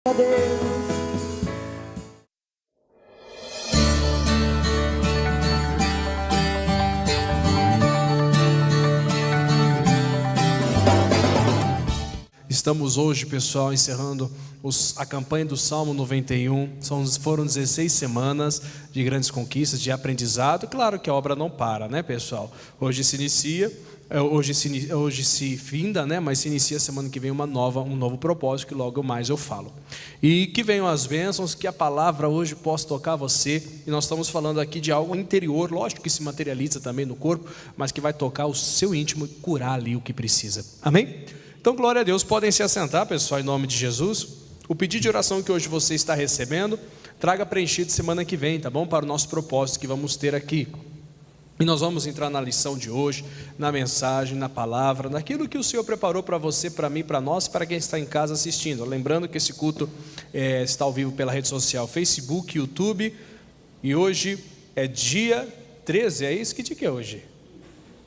a Deus. Estamos hoje, pessoal, encerrando a campanha do Salmo 91. Foram 16 semanas de grandes conquistas, de aprendizado. Claro que a obra não para, né, pessoal? Hoje se inicia, hoje se finda, né? Mas se inicia semana que vem um novo propósito, que logo mais eu falo. E que venham as bênçãos, que a palavra hoje possa tocar você. E nós estamos falando aqui de algo interior, lógico que se materializa também no corpo, mas que vai tocar o seu íntimo e curar ali o que precisa. Amém? Então, glória a Deus, podem se assentar, pessoal, em nome de Jesus. O pedido de oração que hoje você está recebendo, traga preenchido semana que vem, tá bom? Para o nosso propósito que vamos ter aqui. E nós vamos entrar na lição de hoje, na mensagem, na palavra, naquilo que o Senhor preparou para você, para mim, para nós, para quem está em casa assistindo. Lembrando que esse culto está ao vivo pela rede social Facebook, YouTube. E hoje é dia 13, é isso? Que dia que é hoje?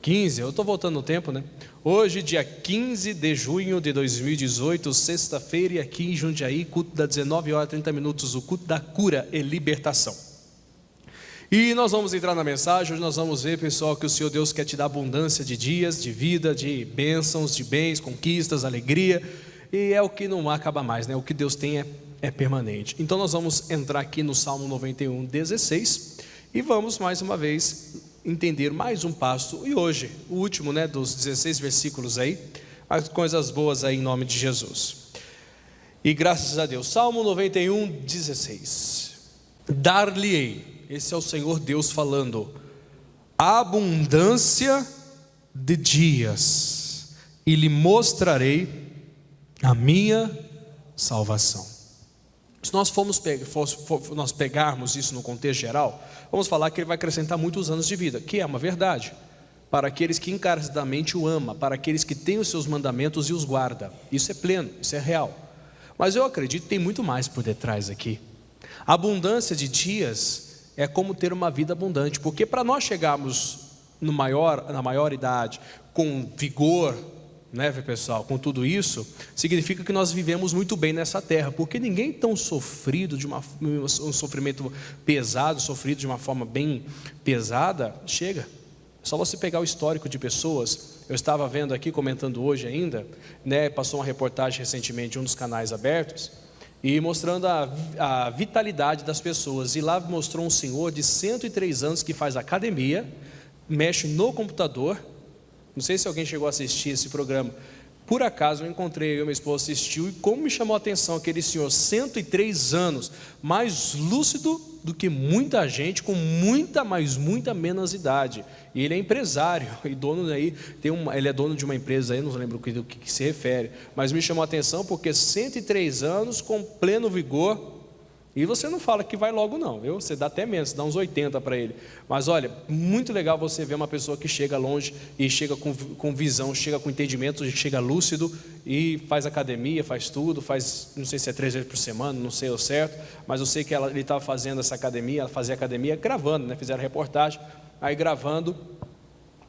15, eu estou voltando no tempo, né? Hoje, dia 15 de junho de 2018, sexta-feira, e aqui em Jundiaí, culto das 19h30, o culto da cura e libertação. E nós vamos entrar na mensagem. Hoje nós vamos ver, pessoal, que o Senhor Deus quer te dar abundância de dias, de vida, de bênçãos, de bens, conquistas, alegria. E é o que não acaba mais, né? O que Deus tem é permanente. Então nós vamos entrar aqui no Salmo 91, 16, e vamos mais uma vez entender mais um passo, e hoje, o último, né, dos 16 versículos aí, as coisas boas aí em nome de Jesus. E graças a Deus, Salmo 91, 16, dar-lhe-ei, esse é o Senhor Deus falando, abundância de dias, e lhe mostrarei a minha salvação. Se nós pegarmos isso no contexto geral, vamos falar que ele vai acrescentar muitos anos de vida, que é uma verdade, para aqueles que encarecidamente o ama, para aqueles que têm os seus mandamentos e os guarda. Isso é pleno, isso é real. Mas eu acredito que tem muito mais por detrás aqui. A abundância de dias é como ter uma vida abundante, porque para nós chegarmos na maior idade, com vigor, né, pessoal, com tudo isso, significa que nós vivemos muito bem nessa terra, porque ninguém tão sofrido um sofrimento pesado, sofrido de uma forma bem pesada, chega. Só você pegar o histórico de pessoas. Eu estava vendo aqui, comentando hoje ainda, né, passou uma reportagem recentemente em um dos canais abertos, e mostrando a vitalidade das pessoas, e lá mostrou um senhor de 103 anos que faz academia, mexe no computador. Não sei se alguém chegou a assistir esse programa. Por acaso eu encontrei, minha esposa assistiu, e como me chamou a atenção aquele senhor, 103 anos, mais lúcido do que muita gente com muita menos idade. E ele é empresário, e dono aí, ele é dono de uma empresa aí, não lembro do que se refere, mas me chamou a atenção porque 103 anos com pleno vigor. E você não fala que vai logo não, viu? Você dá até menos, você dá uns 80 para ele. Mas olha, muito legal você ver uma pessoa que chega longe e chega com visão, chega com entendimento, chega lúcido e faz academia, faz tudo, não sei se é 3 vezes por semana, não sei o certo, mas eu sei que ele estava fazendo essa academia, ela fazia academia gravando, né? Fizeram reportagem, aí gravando,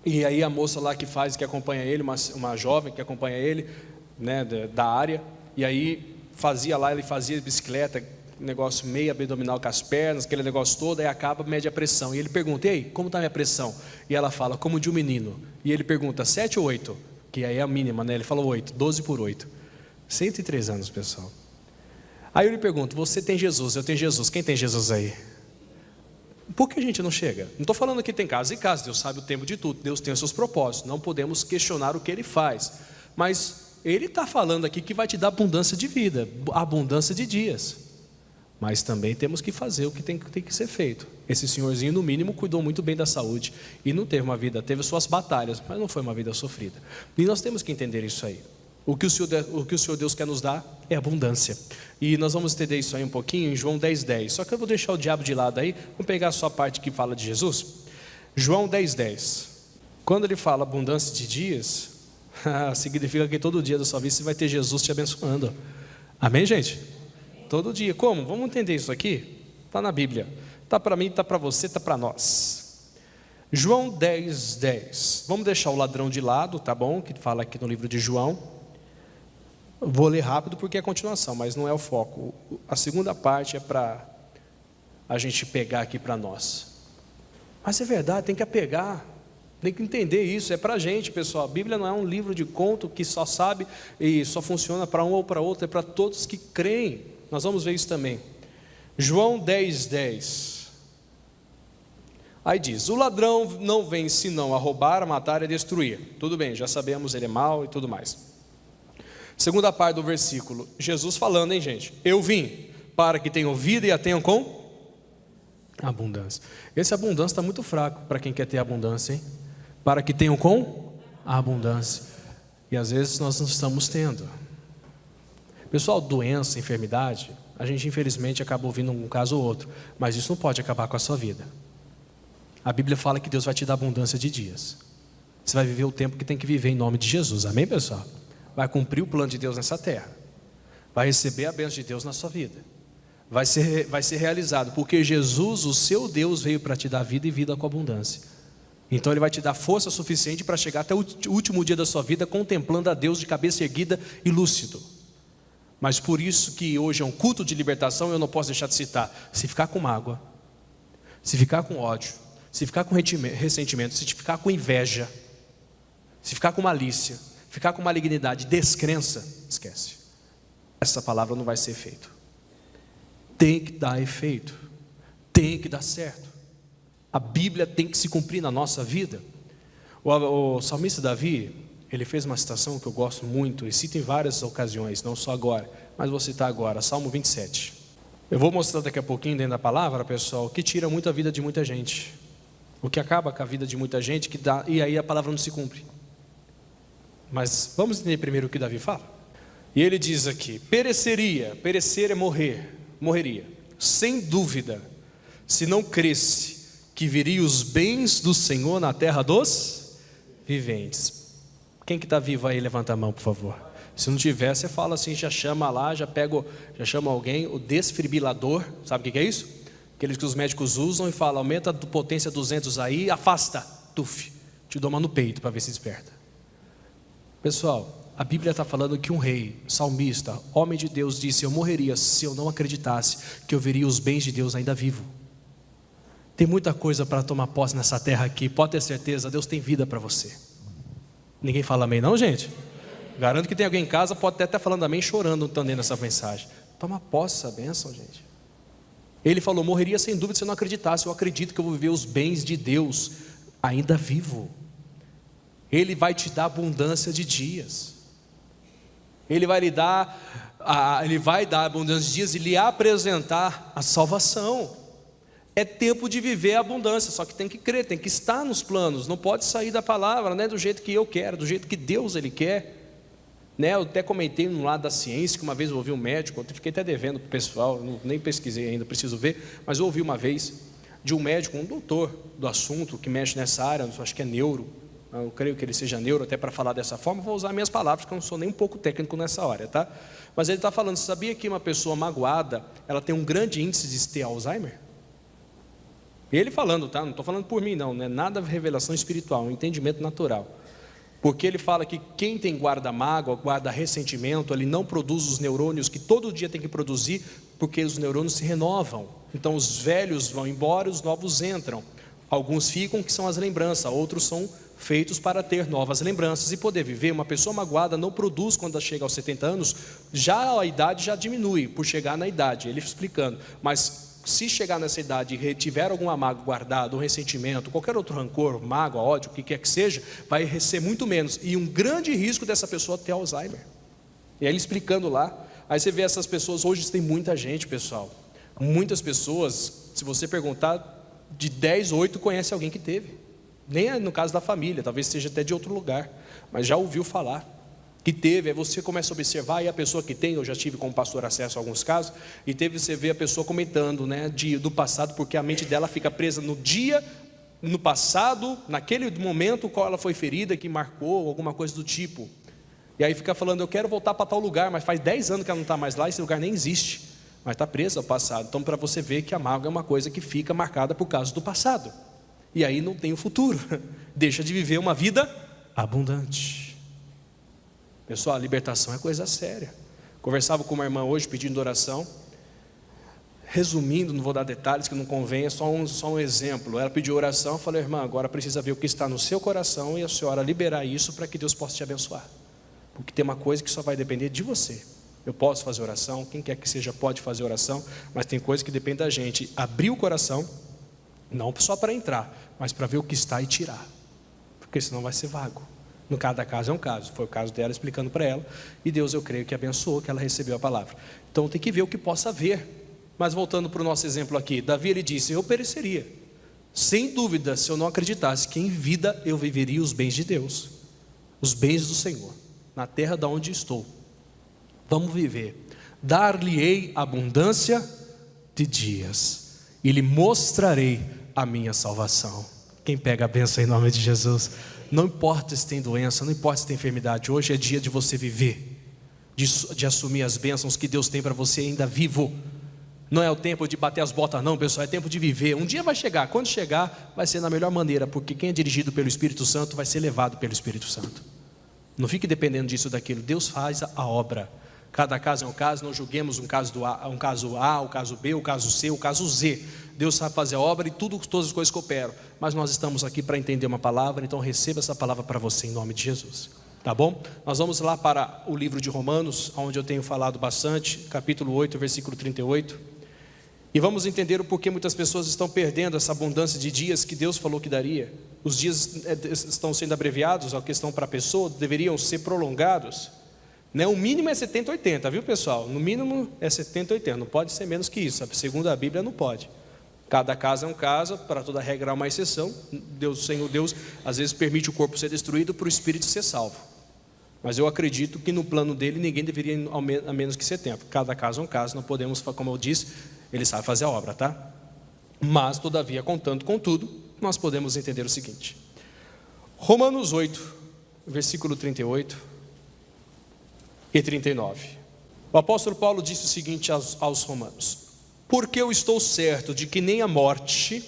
e aí a moça lá que acompanha ele, uma jovem que acompanha ele, né, da área, e aí ele fazia bicicleta, negócio meio abdominal com as pernas, aquele negócio todo, aí acaba, mede a pressão, e ele pergunta, ei, como está a minha pressão? E ela fala, como de um menino. E ele pergunta, 7 ou 8? Que aí é a mínima, né? Ele falou 8, 12 por 8, 103 anos, pessoal. Aí eu lhe pergunto, você tem Jesus, eu tenho Jesus, quem tem Jesus aí? Por que a gente não chega? Não estou falando que tem casos e casos, Deus sabe o tempo de tudo, Deus tem os seus propósitos, não podemos questionar o que Ele faz, mas Ele está falando aqui que vai te dar abundância de vida, abundância de dias. Mas também temos que fazer o que tem que ser feito. Esse senhorzinho, no mínimo, cuidou muito bem da saúde e não teve uma vida, teve suas batalhas, mas não foi uma vida sofrida. E nós temos que entender isso aí. O que o Senhor Deus quer nos dar é abundância. E nós vamos entender isso aí um pouquinho em João 10:10. Só que eu vou deixar o diabo de lado aí, vamos pegar só a parte que fala de Jesus. João 10:10. Quando ele fala abundância de dias, significa que todo dia da sua vida você vai ter Jesus te abençoando. Amém, gente? Todo dia. Como? Vamos entender isso aqui? Está na Bíblia. Está para mim, está para você, está para nós. João 10:10. Vamos deixar o ladrão de lado, tá bom? Que fala aqui no livro de João. Vou ler rápido porque é continuação, mas não é o foco. A segunda parte é para a gente pegar aqui para nós. Mas é verdade, tem que apegar, tem que entender isso, é para a gente, pessoal. A Bíblia não é um livro de conto que só sabe e só funciona para um ou para outro, é para todos que creem. Nós vamos ver isso também. João 10:10. Aí diz: o ladrão não vem senão a roubar, a matar e a destruir. Tudo bem, já sabemos, ele é mau e tudo mais. Segunda parte do versículo, Jesus falando, hein, gente? Eu vim para que tenham vida e a tenham com abundância. Esse abundância está muito fraco para quem quer ter abundância, hein? Para que tenham com abundância. E às vezes nós não estamos tendo. Pessoal, doença, enfermidade, a gente infelizmente acaba ouvindo um caso ou outro, mas isso não pode acabar com a sua vida. A Bíblia fala que Deus vai te dar abundância de dias. Você vai viver o tempo que tem que viver em nome de Jesus, amém, pessoal? Vai cumprir o plano de Deus nessa terra, vai receber a bênção de Deus na sua vida, vai ser realizado, porque Jesus, o seu Deus, veio para te dar vida e vida com abundância. Então Ele vai te dar força suficiente para chegar até o último dia da sua vida contemplando a Deus de cabeça erguida e lúcido. Mas por isso que hoje é um culto de libertação, eu não posso deixar de citar: se ficar com mágoa, se ficar com ódio, se ficar com ressentimento, se ficar com inveja, se ficar com malícia, ficar com malignidade, descrença, esquece. Essa palavra não vai ser efeito. Tem que dar efeito, tem que dar certo. A Bíblia tem que se cumprir na nossa vida. O salmista Davi, ele fez uma citação que eu gosto muito, e cito em várias ocasiões, não só agora, mas vou citar agora, Salmo 27. Eu vou mostrar daqui a pouquinho dentro da palavra, pessoal, que tira muito a vida de muita gente. O que acaba com a vida de muita gente, e aí a palavra não se cumpre. Mas vamos entender primeiro o que Davi fala. E ele diz aqui: perecer é morreria, sem dúvida, se não cresce que viria os bens do Senhor na terra dos viventes. Quem que está vivo aí, levanta a mão, por favor. Se não tiver, você fala assim, já chama lá, já chama alguém, o desfibrilador, sabe o que é isso? Aqueles que os médicos usam e falam: aumenta a potência 200 aí, afasta, tuf, te dou uma no peito para ver se desperta. Pessoal, a Bíblia está falando que um rei, salmista, homem de Deus, disse: eu morreria se eu não acreditasse que eu veria os bens de Deus ainda vivo. Tem muita coisa para tomar posse nessa terra aqui, pode ter certeza, Deus tem vida para você. Ninguém fala amém não, gente? Garanto que tem alguém em casa, pode até estar falando amém, chorando, entendendo essa mensagem. Toma posse essa bênção, gente. Ele falou: morreria sem dúvida se eu não acreditasse. Eu acredito que eu vou viver os bens de Deus ainda vivo. Ele vai te dar abundância de dias. Ele vai dar abundância de dias e lhe apresentar a salvação. É tempo de viver a abundância, só que tem que crer, tem que estar nos planos, não pode sair da palavra, né, do jeito que eu quero, do jeito que Deus Ele quer. Né, eu até comentei no lado da ciência, que uma vez eu ouvi um médico, eu fiquei até devendo para o pessoal, nem pesquisei ainda, preciso ver, mas eu ouvi uma vez de um médico, um doutor do assunto, que mexe nessa área, acho que é neuro, eu creio que ele seja neuro, até para falar dessa forma, vou usar minhas palavras, porque eu não sou nem um pouco técnico nessa área, tá? Mas ele está falando: você sabia que uma pessoa magoada, ela tem um grande índice de ter Alzheimer? Ele falando, tá? Não estou falando por mim não, não é nada revelação espiritual, um entendimento natural. Porque ele fala que quem tem guarda mágoa, guarda ressentimento, ele não produz os neurônios que todo dia tem que produzir, porque os neurônios se renovam. Então os velhos vão embora, os novos entram. Alguns ficam, que são as lembranças, outros são feitos para ter novas lembranças e poder viver. Uma pessoa magoada não produz quando ela chega aos 70 anos, já a idade já diminui, por chegar na idade, ele explicando. Mas se chegar nessa idade e tiver alguma mágoa guardada, um ressentimento, qualquer outro rancor, mágoa, ódio, o que quer que seja, vai ser muito menos. E um grande risco dessa pessoa ter Alzheimer. E aí ele explicando lá, aí você vê essas pessoas, hoje tem muita gente, pessoal. Muitas pessoas, se você perguntar, de 10, 8 conhece alguém que teve. Nem no caso da família, talvez seja até de outro lugar, mas já ouviu falar que teve. Aí você começa a observar, e a pessoa que tem, eu já tive como pastor acesso a alguns casos, e você vê a pessoa comentando, né, do passado, porque a mente dela fica presa no dia, no passado, naquele momento qual ela foi ferida, que marcou, alguma coisa do tipo. E aí fica falando: eu quero voltar para tal lugar, mas faz 10 anos que ela não está mais lá, esse lugar nem existe, mas está presa ao passado. Então, para você ver que a mágoa é uma coisa que fica marcada por causa do passado, e aí não tem o futuro, deixa de viver uma vida abundante. Pessoal, a libertação é coisa séria. Conversava com uma irmã hoje pedindo oração. Resumindo, não vou dar detalhes que não convém, é só um exemplo. Ela pediu oração, eu falei: irmã, agora precisa ver o que está no seu coração e a senhora liberar isso para que Deus possa te abençoar. Porque tem uma coisa que só vai depender de você. Eu posso fazer oração, quem quer que seja pode fazer oração, mas tem coisa que depende da gente abrir o coração, não só para entrar, mas para ver o que está e tirar, porque senão vai ser vago. No cada caso é um caso, foi o caso dela explicando para ela, e Deus, eu creio que abençoou, que ela recebeu a palavra. Então tem que ver o que possa ver. Mas voltando para o nosso exemplo aqui, Davi, ele disse: eu pereceria, sem dúvida, se eu não acreditasse que em vida eu viveria os bens de Deus, os bens do Senhor, na terra da onde estou. Vamos viver. Dar-lhe-ei abundância de dias, e lhe mostrarei a minha salvação. Quem pega a bênção em nome de Jesus? Não importa se tem doença, não importa se tem enfermidade, hoje é dia de você viver, de assumir as bênçãos que Deus tem para você ainda vivo. Não é o tempo de bater as botas não, pessoal, é tempo de viver. Um dia vai chegar, quando chegar vai ser na melhor maneira, porque quem é dirigido pelo Espírito Santo vai ser levado pelo Espírito Santo. Não fique dependendo disso ou daquilo, Deus faz a obra. Cada caso é um caso, não julguemos um caso A, o caso B, o caso C, o caso Z. Deus sabe fazer a obra e todas as coisas cooperam. Mas nós estamos aqui para entender uma palavra, então receba essa palavra para você em nome de Jesus. Tá bom? Nós vamos lá para o livro de Romanos, onde eu tenho falado bastante, capítulo 8, versículo 38. E vamos entender o porquê muitas pessoas estão perdendo essa abundância de dias que Deus falou que daria. Os dias estão sendo abreviados, a questão para a pessoa, deveriam ser prolongados. Né? O mínimo é 70, 80, viu pessoal? No mínimo é 70, 80, não pode ser menos que isso. Segundo a Bíblia não pode. Cada caso é um caso, para toda regra há uma exceção. Deus, Senhor Deus, às vezes permite o corpo ser destruído para o espírito ser salvo. Mas eu acredito que no plano dele ninguém deveria ir a menos que 70. Cada caso é um caso, não podemos, como eu disse, ele sabe fazer a obra, tá? Mas, todavia, contudo, nós podemos entender o seguinte. Romanos 8, versículo 38 e 39. O apóstolo Paulo disse o seguinte aos romanos: porque eu estou certo de que nem a morte,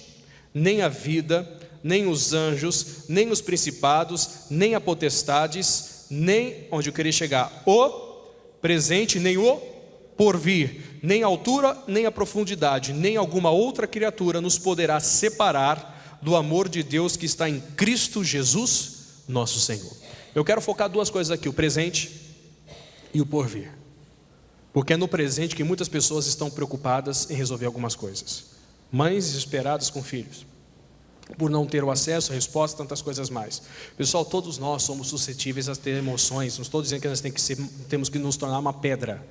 nem a vida, nem os anjos, nem os principados, nem a potestades, nem, onde eu queria chegar, o presente, nem o porvir, nem a altura, nem a profundidade, nem alguma outra criatura nos poderá separar do amor de Deus que está em Cristo Jesus, nosso Senhor. Eu quero focar duas coisas aqui, o presente e o porvir, porque é no presente que muitas pessoas estão preocupadas em resolver algumas coisas. Mães desesperadas com filhos, por não ter o acesso, a resposta, tantas coisas mais. Pessoal, todos nós somos suscetíveis a ter emoções. Não estou dizendo que nós temos que nos tornar uma pedra.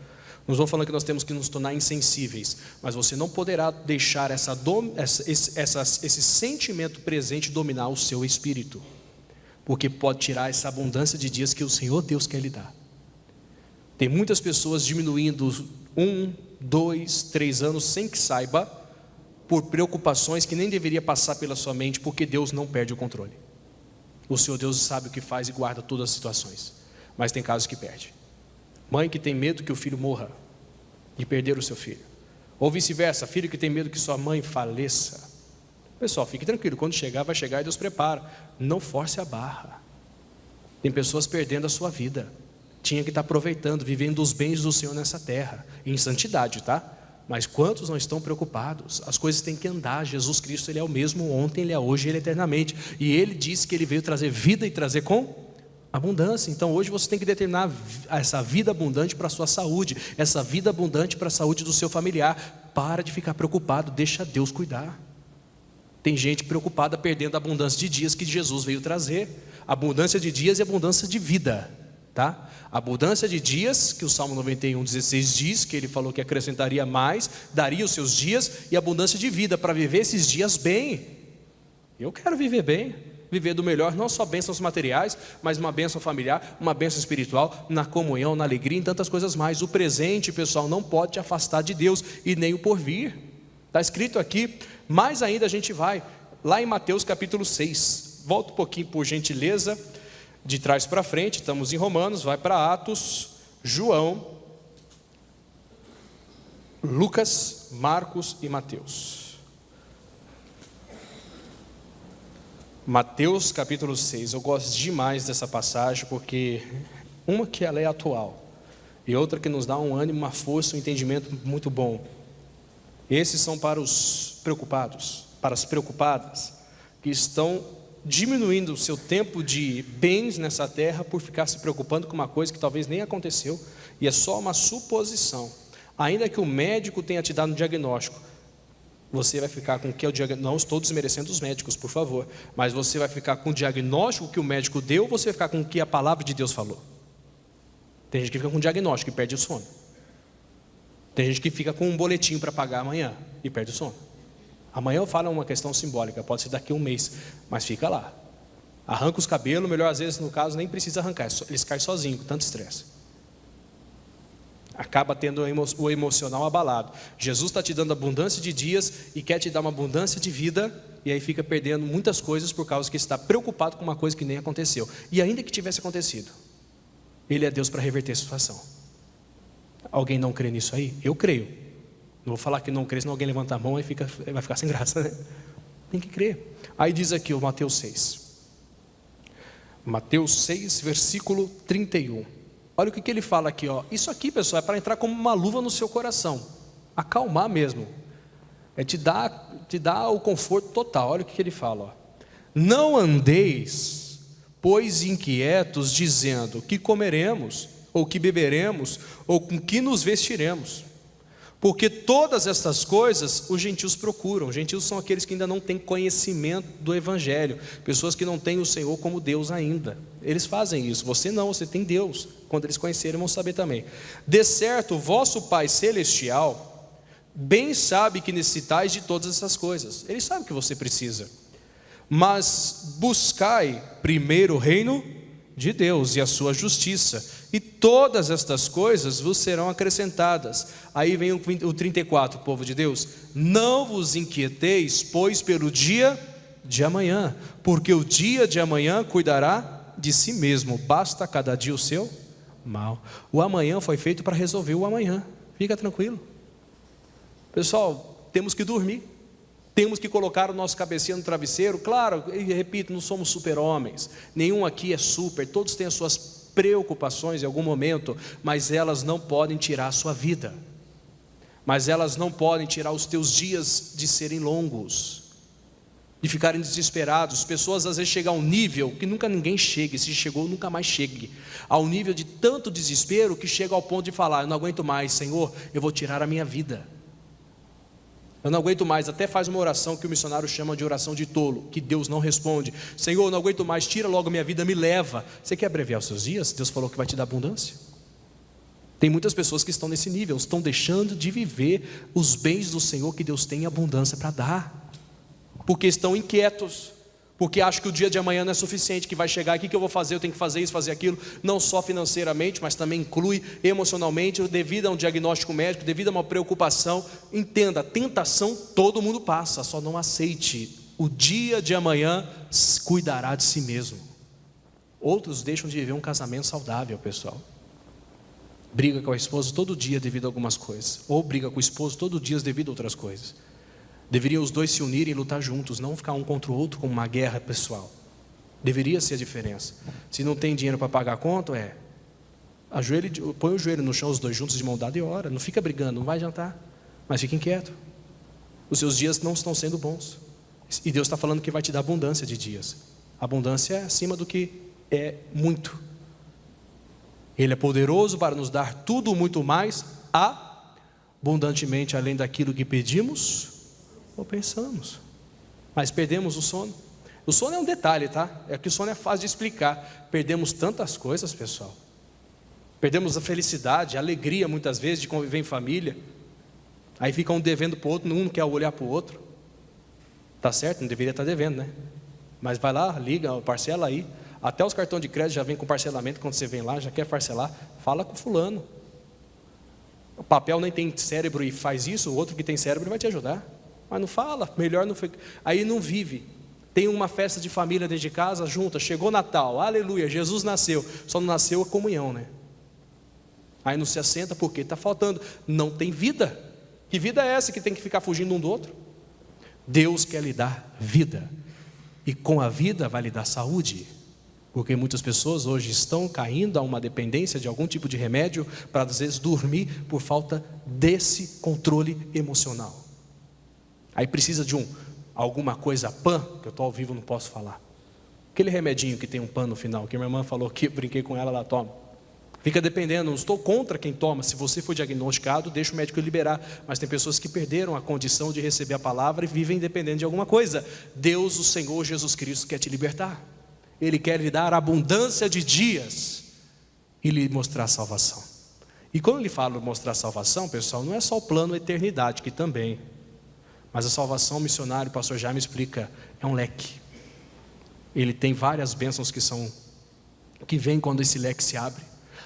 Não estou falando que nós temos que nos tornar insensíveis. Mas você não poderá deixar esse sentimento presente dominar o seu espírito, porque pode tirar essa abundância de dias que o Senhor Deus quer lhe dar. Tem muitas pessoas diminuindo 1, 2, 3 anos sem que saiba, por preocupações que nem deveria passar pela sua mente, porque Deus não perde o controle. O Senhor Deus sabe o que faz e guarda todas as situações, mas tem casos que perde. Mãe que tem medo que o filho morra, de perder o seu filho, ou vice-versa, filho que tem medo que sua mãe faleça. Pessoal, fique tranquilo, quando chegar, vai chegar e Deus prepara. Não force a barra. Tem pessoas perdendo a sua vida, tinha que estar aproveitando, vivendo os bens do Senhor nessa terra, em santidade, tá? Mas quantos não estão preocupados? As coisas têm que andar. Jesus Cristo, Ele é o mesmo ontem, Ele é hoje, Ele é eternamente. E Ele disse que Ele veio trazer vida e trazer com abundância. Então hoje você tem que determinar essa vida abundante para a sua saúde, essa vida abundante para a saúde do seu familiar. Para de ficar preocupado, deixa Deus cuidar. Tem gente preocupada perdendo a abundância de dias que Jesus veio trazer. Abundância de dias e abundância de vida, tá? Abundância de dias, que o Salmo 91:16 diz, que ele falou que acrescentaria mais, daria os seus dias, e abundância de vida, para viver esses dias bem. Eu quero viver bem, viver do melhor, não só bênçãos materiais, mas uma bênção familiar, uma bênção espiritual, na comunhão, na alegria, em tantas coisas mais. O presente, pessoal, não pode te afastar de Deus, e nem o porvir. Está escrito aqui, mais ainda a gente vai, lá em Mateus capítulo 6, volta um pouquinho por gentileza, de trás para frente, estamos em Romanos, vai para Atos, João, Lucas, Marcos e Mateus. Mateus capítulo 6, eu gosto demais dessa passagem, porque Uma que ela é atual, e outra que nos dá um ânimo, uma força, um entendimento muito bom. Esses são para os preocupados, para as preocupadas, que estão diminuindo o seu tempo de bens nessa terra por ficar se preocupando com uma coisa que talvez nem aconteceu, e é só uma suposição. Ainda que o médico tenha te dado um diagnóstico, você vai ficar com o que é o diagnóstico. Não estou desmerecendo os médicos, por favor, mas você vai ficar com o diagnóstico que o médico deu, ou você vai ficar com o que a palavra de Deus falou? Tem gente que fica com diagnóstico e perde o sono. Tem gente que fica com um boletim para pagar amanhã e perde o sono. Amanhã eu falo uma questão simbólica, pode ser daqui a um mês, mas fica lá. Arranca os cabelos, melhor às vezes no caso nem precisa arrancar, eles caem sozinhos, com tanto estresse. Acaba tendo o emocional abalado. Jesus está te dando abundância de dias e quer te dar uma abundância de vida, e aí fica perdendo muitas coisas por causa que está preocupado com uma coisa que nem aconteceu. E ainda que tivesse acontecido, Ele é Deus para reverter a situação. Alguém não crê nisso aí? Eu creio. Não vou falar que não crê, senão alguém levanta a mão e vai ficar sem graça, né? Tem que crer. Aí diz aqui o Mateus 6. Mateus 6, versículo 31. Olha o que ele fala aqui, ó. Isso aqui, pessoal, é para entrar como uma luva no seu coração. Acalmar mesmo. É te dar o conforto total. Olha o que ele fala, ó. Não andeis, pois, inquietos, dizendo: que comeremos, ou que beberemos, ou com que nos vestiremos. Porque todas estas coisas os gentios procuram. Os gentios são aqueles que ainda não têm conhecimento do Evangelho, pessoas que não têm o Senhor como Deus ainda. Eles fazem isso, você não, você tem Deus. Quando eles conhecerem vão saber também. De certo, o vosso Pai Celestial bem sabe que necessitais de todas essas coisas. Ele sabe que você precisa. Mas buscai primeiro o reino de Deus e a sua justiça, e todas estas coisas vos serão acrescentadas. Aí vem o 34, povo de Deus. Não vos inquieteis, pois, pelo dia de amanhã, porque o dia de amanhã cuidará de si mesmo, basta cada dia o seu mal. O amanhã foi feito para resolver o amanhã, fica tranquilo. Pessoal, temos que dormir, temos que colocar o nosso cabecinha no travesseiro. Claro, e repito, não somos super-homens, nenhum aqui é super, todos têm as suas preocupações em algum momento, mas elas não podem tirar a sua vida, mas elas não podem tirar os teus dias de serem longos, de ficarem desesperados. Pessoas às vezes chegam a um nível que nunca ninguém chega, se chegou nunca mais chegue, ao nível de tanto desespero que chega ao ponto de falar: eu não aguento mais, Senhor, eu vou tirar a minha vida. Eu não aguento mais, até faz uma oração que o missionário chama de oração de tolo, que Deus não responde. Senhor, eu não aguento mais, tira logo a minha vida, me leva. Você quer abreviar os seus dias? Deus falou que vai te dar abundância. Tem muitas pessoas que estão nesse nível, estão deixando de viver os bens do Senhor que Deus tem em abundância para dar, porque estão inquietos, porque acham que o dia de amanhã não é suficiente, que vai chegar, o que eu vou fazer, eu tenho que fazer isso, fazer aquilo, não só financeiramente, mas também inclui emocionalmente, devido a um diagnóstico médico, devido a uma preocupação. Entenda, tentação todo mundo passa, só não aceite. O dia de amanhã cuidará de si mesmo. Outros deixam de viver um casamento saudável, pessoal. Briga com a esposa todo dia devido a algumas coisas, ou briga com o esposo todo dia devido a outras coisas. Deveriam os dois se unirem e lutar juntos, não ficar um contra o outro como uma guerra pessoal. Deveria ser a diferença. Se não tem dinheiro para pagar a conta, põe o joelho no chão, os dois juntos de mão dada e ora. Não fica brigando, não vai adiantar, mas fique inquieto. Os seus dias não estão sendo bons, e Deus está falando que vai te dar abundância de dias. Abundância é acima do que é muito. Ele é poderoso para nos dar tudo muito mais abundantemente, além daquilo que pedimos ou pensamos. Mas perdemos o sono. O sono é um detalhe, tá? É que o sono é fácil de explicar. Perdemos tantas coisas, pessoal. Perdemos a felicidade, a alegria muitas vezes de conviver em família. Aí fica um devendo para o outro, um não quer olhar para o outro. Tá certo? Não deveria estar devendo, né? Mas vai lá, liga, parcela aí. Até os cartões de crédito já vem com parcelamento. Quando você vem lá, já quer parcelar, fala com fulano. O papel nem tem cérebro e faz isso, o outro que tem cérebro vai te ajudar. Mas não fala, melhor não foi. Aí não vive. Tem uma festa de família dentro de casa, junta, chegou Natal, aleluia, Jesus nasceu. Só não nasceu a comunhão, né? Aí não se assenta porque está faltando. Não tem vida. Que vida é essa que tem que ficar fugindo um do outro? Deus quer lhe dar vida, e com a vida vai lhe dar saúde. Porque muitas pessoas hoje estão caindo a uma dependência de algum tipo de remédio para às vezes dormir por falta desse controle emocional. Aí precisa de alguma coisa PAN, que eu estou ao vivo, não posso falar. Aquele remedinho que tem um PAN no final, que minha irmã falou que eu brinquei com ela, ela toma. Fica dependendo, não estou contra quem toma. Se você for diagnosticado, deixa o médico liberar. Mas tem pessoas que perderam a condição de receber a palavra e vivem dependendo de alguma coisa. Deus, o Senhor Jesus Cristo, quer te libertar. Ele quer lhe dar abundância de dias e lhe mostrar salvação. E quando ele fala mostrar salvação, pessoal, não é só o plano eternidade, que também. Mas a salvação, o missionário, o pastor Jaime explica, é um leque. Ele tem várias bênçãos que vêm quando esse leque se abre.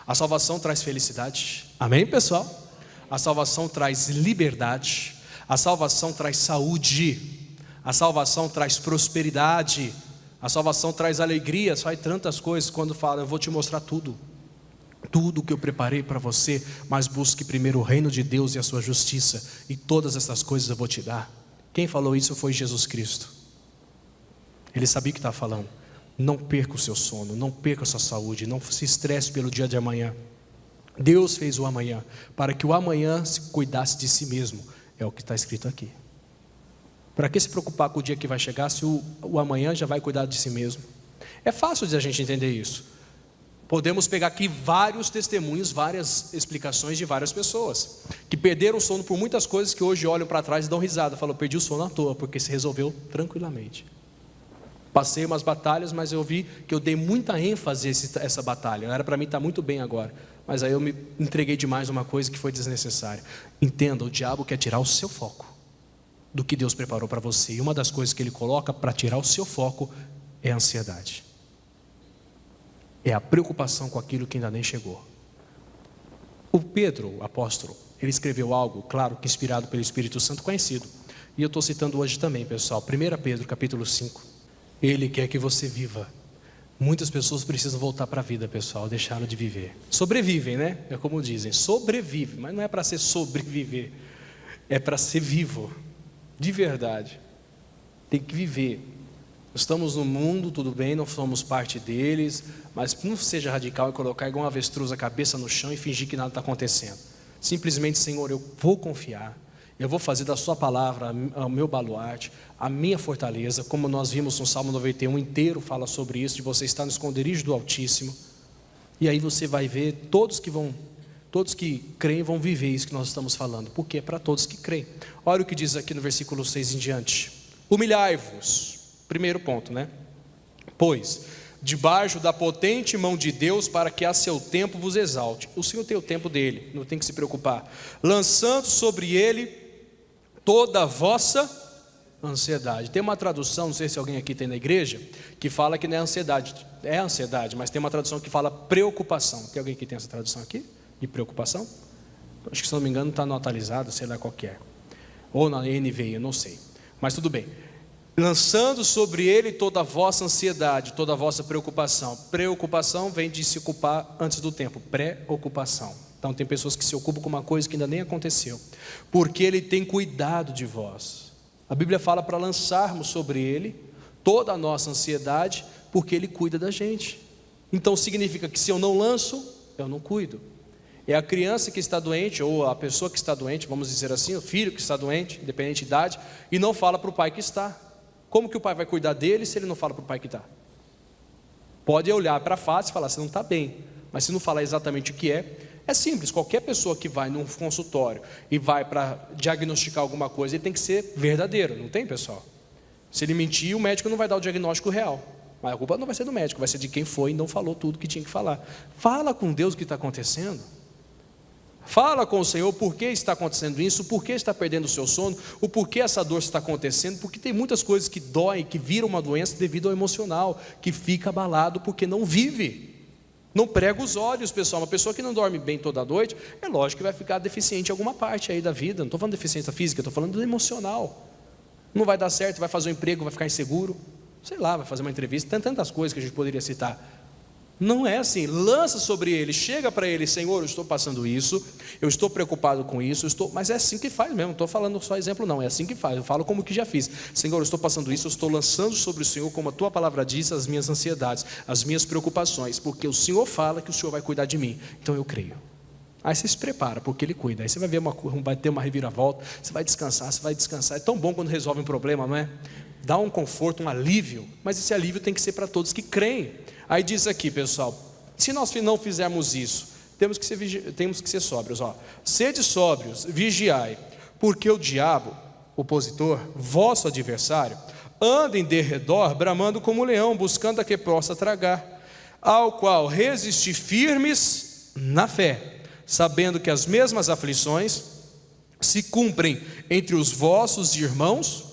A salvação traz felicidade, amém, pessoal? A salvação traz liberdade, a salvação traz saúde, a salvação traz prosperidade, a salvação traz alegria, sai tantas coisas quando fala, eu vou te mostrar tudo que eu preparei para você, mas busque primeiro o reino de Deus e a sua justiça, e todas essas coisas eu vou te dar. Quem falou isso foi Jesus Cristo. Ele sabia o que estava falando. Não perca o seu sono, não perca a sua saúde, não se estresse pelo dia de amanhã. Deus fez o amanhã, para que o amanhã se cuidasse de si mesmo, é o que está escrito aqui. Para que se preocupar com o dia que vai chegar, se o amanhã já vai cuidar de si mesmo? É fácil de a gente entender isso. Podemos pegar aqui vários testemunhos, várias explicações de várias pessoas, que perderam o sono por muitas coisas, que hoje olham para trás e dão risada, falam, perdi o sono à toa, porque se resolveu tranquilamente. Passei umas batalhas, mas eu vi que eu dei muita ênfase a essa batalha. Era para mim estar muito bem agora, mas aí eu me entreguei demais a uma coisa que foi desnecessária. Entenda, o diabo quer tirar o seu foco do que Deus preparou para você. E uma das coisas que ele coloca para tirar o seu foco é a ansiedade. É a preocupação com aquilo que ainda nem chegou. O Pedro, o apóstolo, ele escreveu algo, claro que inspirado pelo Espírito Santo, conhecido. E eu estou citando hoje também, pessoal. 1 Pedro, capítulo 5. Ele quer que você viva. Muitas pessoas precisam voltar para a vida, pessoal, deixaram de viver. Sobrevivem, né? É como dizem, sobrevive, mas não é para ser sobreviver, é para ser vivo, de verdade. Tem que viver. Estamos no mundo, tudo bem, não somos parte deles, mas não seja radical e colocar igual uma avestruz a cabeça no chão e fingir que nada está acontecendo. Simplesmente, Senhor, eu vou confiar. Eu vou fazer da sua palavra o meu baluarte, a minha fortaleza, como nós vimos no Salmo 91 inteiro, fala sobre isso, de você estar no esconderijo do Altíssimo. E aí você vai ver, todos que creem vão viver isso que nós estamos falando, porque é para todos que creem. Olha o que diz aqui no versículo 6 em diante. Humilhai-vos, primeiro ponto, né? Pois, debaixo da potente mão de Deus, para que a seu tempo vos exalte. O Senhor tem o tempo dele, não tem que se preocupar. Lançando sobre ele toda a vossa ansiedade. Tem uma tradução, não sei se alguém aqui tem na igreja, que fala que não é ansiedade, é ansiedade, mas tem uma tradução que fala preocupação. Tem alguém que tem essa tradução aqui, de preocupação? Acho que, se não me engano, está no atualizado, sei lá qual que é, ou na NVI, eu não sei, mas tudo bem. Lançando sobre ele toda a vossa ansiedade, toda a vossa preocupação. Preocupação vem de se ocupar antes do tempo, pré-ocupação. Então tem pessoas que se ocupam com uma coisa que ainda nem aconteceu, porque ele tem cuidado de vós. A Bíblia fala para lançarmos sobre ele toda a nossa ansiedade, porque ele cuida da gente. Então significa que se eu não lanço, eu não cuido. É a criança que está doente, ou a pessoa que está doente, vamos dizer assim, o filho que está doente, independente de idade, e não fala para o pai que está. Como que o pai vai cuidar dele se ele não fala para o pai que está? Pode olhar para a face e falar, você não está bem, mas se não falar exatamente o que é simples. Qualquer pessoa que vai num consultório e vai para diagnosticar alguma coisa, ele tem que ser verdadeiro, não tem, pessoal? Se ele mentir, o médico não vai dar o diagnóstico real, mas a culpa não vai ser do médico, vai ser de quem foi e não falou tudo que tinha que falar. Fala com Deus o que está acontecendo. Fala com o Senhor por que está acontecendo isso, por que está perdendo o seu sono, o porquê essa dor está acontecendo, porque tem muitas coisas que doem, que viram uma doença devido ao emocional, que fica abalado porque não vive, não prega os olhos, pessoal. Uma pessoa que não dorme bem toda noite, é lógico que vai ficar deficiente em alguma parte aí da vida. Não estou falando de deficiência física, estou falando do emocional. Não vai dar certo, vai fazer um emprego, vai ficar inseguro, sei lá, vai fazer uma entrevista, tem tantas coisas que a gente poderia citar. Não é assim, lança sobre ele, chega para ele: Senhor, eu estou passando isso, eu estou preocupado com isso, mas é assim que faz mesmo, não estou falando só exemplo não, é assim que faz, eu falo como que já fiz. Senhor, eu estou passando isso, eu estou lançando sobre o Senhor, como a tua palavra diz, as minhas ansiedades, as minhas preocupações, porque o Senhor fala que o Senhor vai cuidar de mim, então eu creio. Aí você se prepara, porque Ele cuida, aí você vai ver vai ter uma reviravolta, você vai descansar, é tão bom quando resolve um problema, não é? Dá um conforto, um alívio, mas esse alívio tem que ser para todos que creem. Aí diz aqui, pessoal, se nós não fizermos isso, temos que ser sóbrios. Sede sóbrios, vigiai, porque o diabo, opositor, vosso adversário, anda em derredor, bramando como um leão, buscando a que possa tragar, ao qual resisti firmes na fé, sabendo que as mesmas aflições se cumprem entre os vossos irmãos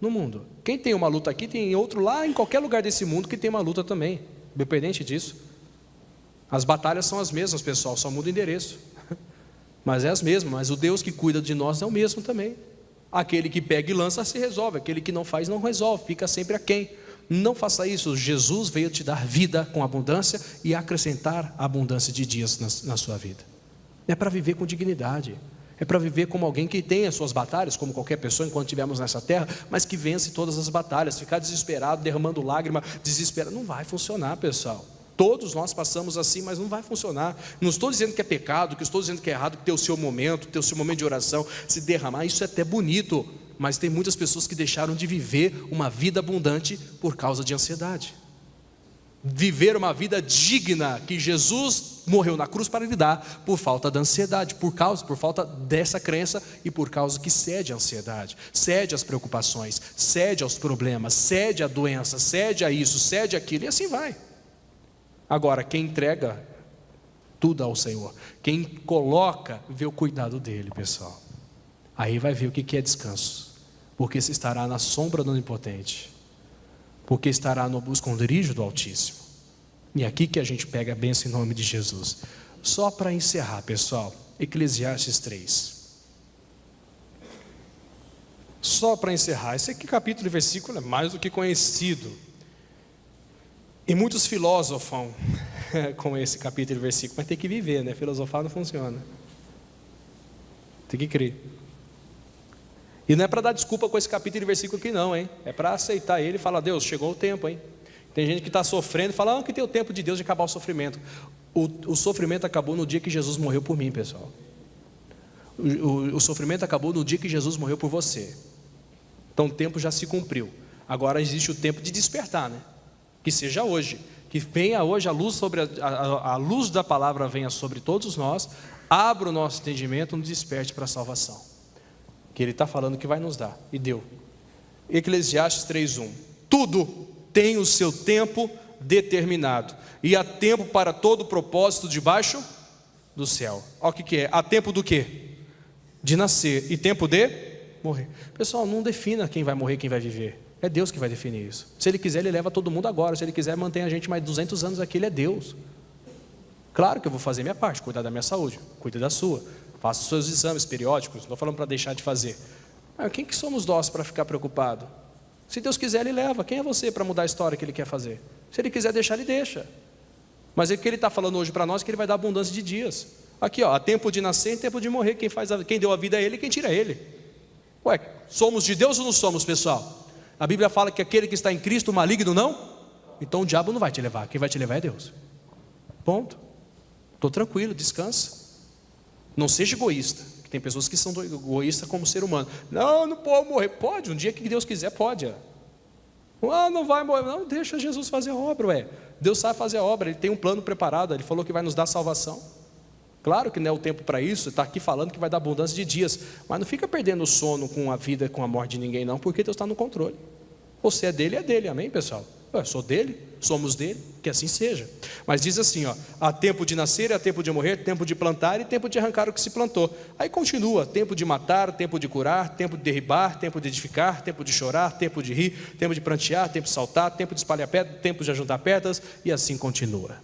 no mundo. Quem tem uma luta aqui, tem outro lá em qualquer lugar desse mundo que tem uma luta também, independente disso. As batalhas são as mesmas, pessoal, só muda o endereço, mas é as mesmas. Mas o Deus que cuida de nós é o mesmo também. Aquele que pega e lança se resolve, aquele que não faz não resolve, fica sempre aquém. Não faça isso. Jesus veio te dar vida com abundância e acrescentar abundância de dias na sua vida. É para viver com dignidade, é para viver como alguém que tem as suas batalhas, como qualquer pessoa enquanto estivermos nessa terra, mas que vence todas as batalhas. Ficar desesperado, derramando lágrima, desesperado, não vai funcionar, pessoal. Todos nós passamos assim, mas não vai funcionar. Não estou dizendo que é pecado, que estou dizendo que é errado, que ter o seu momento de oração, se derramar, isso é até bonito, mas tem muitas pessoas que deixaram de viver uma vida abundante por causa de ansiedade. Viver uma vida digna que Jesus morreu na cruz para lhe dar, por falta da ansiedade, por falta dessa crença e por causa que cede à ansiedade, cede às preocupações, cede aos problemas, cede à doença, cede a isso, cede àquilo, e assim vai. Agora, quem entrega tudo ao Senhor, quem coloca, vê o cuidado dele, pessoal, aí vai ver o que é descanso, porque se estará na sombra do Onipotente, porque estará no esconderijo do Altíssimo. E aqui que a gente pega a bênção em nome de Jesus. Só para encerrar, pessoal, Eclesiastes 3. Só para encerrar, esse aqui capítulo e versículo é mais do que conhecido, e muitos filosofam com esse capítulo e versículo, mas tem que viver, né? Filosofar não funciona, tem que crer. E não é para dar desculpa com esse capítulo e versículo aqui não, hein? É para aceitar ele e falar: Deus, chegou o tempo, hein? Tem gente que está sofrendo e fala: que tem o tempo de Deus de acabar o sofrimento. O sofrimento acabou no dia que Jesus morreu por mim, pessoal. O sofrimento acabou no dia que Jesus morreu por você. Então o tempo já se cumpriu. Agora existe o tempo de despertar, né? Que seja hoje, que venha hoje a luz a luz da palavra venha sobre todos nós, abra o nosso entendimento, nos desperte para a salvação, que Ele está falando que vai nos dar, e deu. Eclesiastes 3:1. Tudo tem o seu tempo determinado, e há tempo para todo propósito debaixo do céu. Olha o que é, há tempo do quê? De nascer, e tempo de morrer. Pessoal, não defina quem vai morrer, quem vai viver. É Deus que vai definir isso. Se Ele quiser, Ele leva todo mundo agora. Se Ele quiser, mantém a gente mais 200 anos aqui, Ele é Deus. Claro que eu vou fazer minha parte, cuidar da minha saúde, cuida da sua, faça os seus exames periódicos, não estou falando para deixar de fazer. Mas quem que somos nós para ficar preocupado? Se Deus quiser, Ele leva. Quem é você para mudar a história que Ele quer fazer? Se Ele quiser deixar, Ele deixa. Mas o que Ele está falando hoje para nós é que Ele vai dar abundância de dias. Aqui, há tempo de nascer e tempo de morrer. Quem deu a vida é Ele, quem tira é Ele. Ué, somos de Deus ou não somos, pessoal? A Bíblia fala que aquele que está em Cristo, o maligno não? Então o diabo não vai te levar, quem vai te levar é Deus. Ponto. Estou tranquilo, descansa. Não seja egoísta, que tem pessoas que são egoístas como ser humano. Não pode morrer. Pode, um dia que Deus quiser, pode. Não vai morrer. Não, deixa Jesus fazer a obra, ué. Deus sabe fazer a obra, Ele tem um plano preparado, Ele falou que vai nos dar salvação. Claro que não é o tempo para isso, está aqui falando que vai dar abundância de dias, mas não fica perdendo o sono com a vida, com a morte de ninguém não, porque Deus está no controle. Você é dele, amém, pessoal? Eu sou dele, somos dele, que assim seja. Mas diz assim, há tempo de nascer, há tempo de morrer, tempo de plantar e tempo de arrancar o que se plantou. Aí continua, tempo de matar, tempo de curar, tempo de derribar, tempo de edificar, tempo de chorar, tempo de rir, tempo de prantear, tempo de saltar, tempo de espalhar pedras, tempo de ajuntar pedras, e assim continua.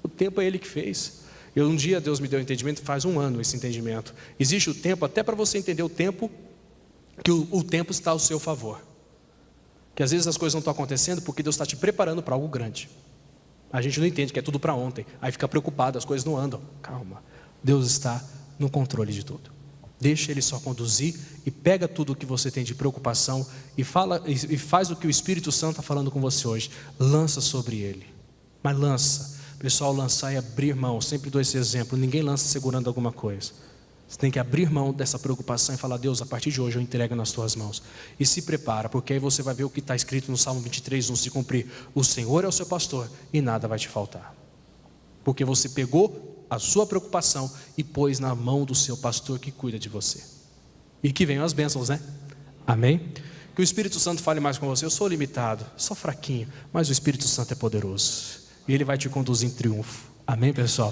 O tempo é Ele que fez. Um dia Deus me deu um entendimento, faz um ano esse entendimento. Existe o tempo, até para você entender o tempo, que o tempo está ao seu favor. Que às vezes as coisas não estão acontecendo porque Deus está te preparando para algo grande. A gente não entende que é tudo para ontem. Aí fica preocupado, as coisas não andam. Calma. Deus está no controle de tudo. Deixa Ele só conduzir e pega tudo o que você tem de preocupação e faz o que o Espírito Santo está falando com você hoje. Lança sobre Ele. Mas lança. Pessoal, lançar e abrir mão. Sempre dou esse exemplo. Ninguém lança segurando alguma coisa. Você tem que abrir mão dessa preocupação e falar: Deus, a partir de hoje eu entrego nas tuas mãos. E se prepara, porque aí você vai ver o que está escrito no Salmo 23, 1 se cumprir. O Senhor é o seu pastor e nada vai te faltar. Porque você pegou a sua preocupação e pôs na mão do seu pastor que cuida de você. E que venham as bênçãos, né? Amém? Que o Espírito Santo fale mais com você. Eu sou limitado, sou fraquinho, mas o Espírito Santo é poderoso. E Ele vai te conduzir em triunfo. Amém, pessoal?